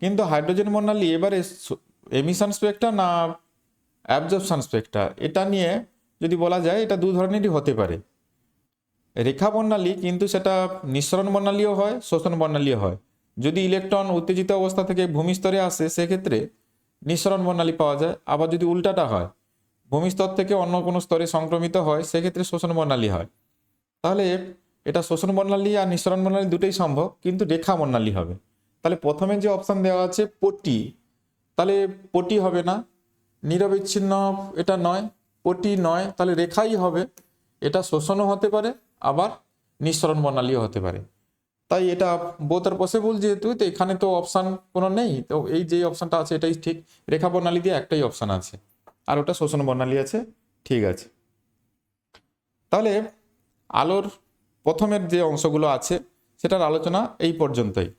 কিন্তু হাইড্রোজেন বর্ণালী এবারে এমিশন স্পেক্ট্রা না অ্যাবজর্পশন স্পেক্ট্রা, এটা নিয়ে যদি বলা যায় এটা দু ধরনেরই হতে পারে। রেখা বর্ণালী কিন্তু সেটা নিঃসরণ বর্ণালীও হয়, শোষণ বর্ণালীও হয়। যদি ইলেকট্রন উত্তেজিত অবস্থা থেকে ভূমিস্তরে আসে সেক্ষেত্রে নিঃসরণ বর্ণালী পাওয়া যায়, আবার যদি উল্টাটা হয় ভূমিস্তর থেকে অন্য কোনো স্তরে সংক্রমিত হয় সেক্ষেত্রে শোষণ বর্ণালী হয়। তাহলে এটা শোষণ বর্ণালী আর নিঃসরণ বর্ণালী দুটোই সম্ভব, কিন্তু রেখা বর্ণালী হবে। তাহলে প্রথমে যে অপশান দেওয়া আছে পটি, তাহলে পটি হবে না, নিরবিচ্ছিন্ন এটা নয়, পটি নয়, তাহলে রেখাই হবে। এটা শোষণও হতে পারে আবার নিঃসরণ বর্ণালীও হতে পারে, তাই এটা বোথ আর পসিবল যেহেতু, তো এখানে তো অপশান কোনো নেই, তো এই যে অপশানটা আছে এটাই ঠিক, রেখা বর্ণালী দিয়ে একটাই অপশান আছে আর ওটা শোষণ বর্ণালী আছে। ঠিক আছে, তাহলে আলোর প্রথমের যে অংশগুলো আছে সেটার আলোচনা এই পর্যন্তই।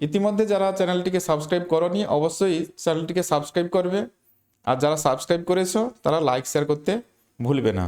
ইতিমধ্যে যারা চ্যানেলটিকে সাবস্ক্রাইব করনি অবশ্যই চ্যানেলটিকে সাবস্ক্রাইব করবে, আর যারা সাবস্ক্রাইব করেছো তারা লাইক শেয়ার করতে ভুলবে না।